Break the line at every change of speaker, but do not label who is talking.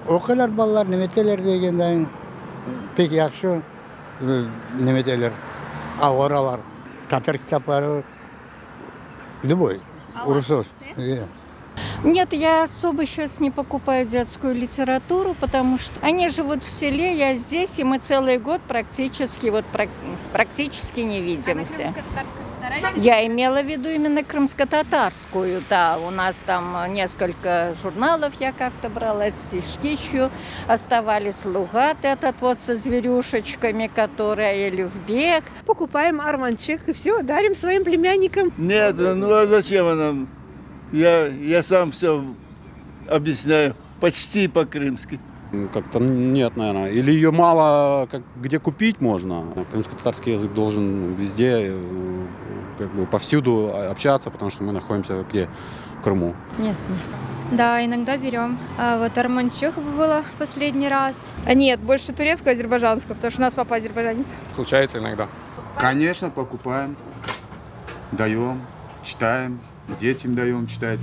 Okular ballar nemeteler degenden pek yakşı nemeteler. Oralar, Tatar kitapları, любой, урусов.
Нет, я особо сейчас не покупаю детскую литературу, потому что они живут в селе, я здесь, и мы целый год практически не видимся. Я имела в виду именно крымско-татарскую, да. У нас там несколько журналов я как-то брала, стишки еще оставались, Лугат этот вот со зверюшечками, которые Элюфбек.
Покупаем Арманчик и все, дарим своим племянникам.
Нет, ну а зачем она? Я сам все объясняю, почти по-крымски.
Как-то нет, наверное. Или ее мало где купить можно. Крымско-татарский язык должен везде, как бы повсюду общаться, потому что мы находимся где? В Крыму.
Нет.
Да, иногда берем. А вот Арманчух было последний раз. Нет, больше турецкого, азербайджанского, потому что у нас папа азербайджанец.
Случается иногда.
Конечно, покупаем, даем, читаем, детям даем читать.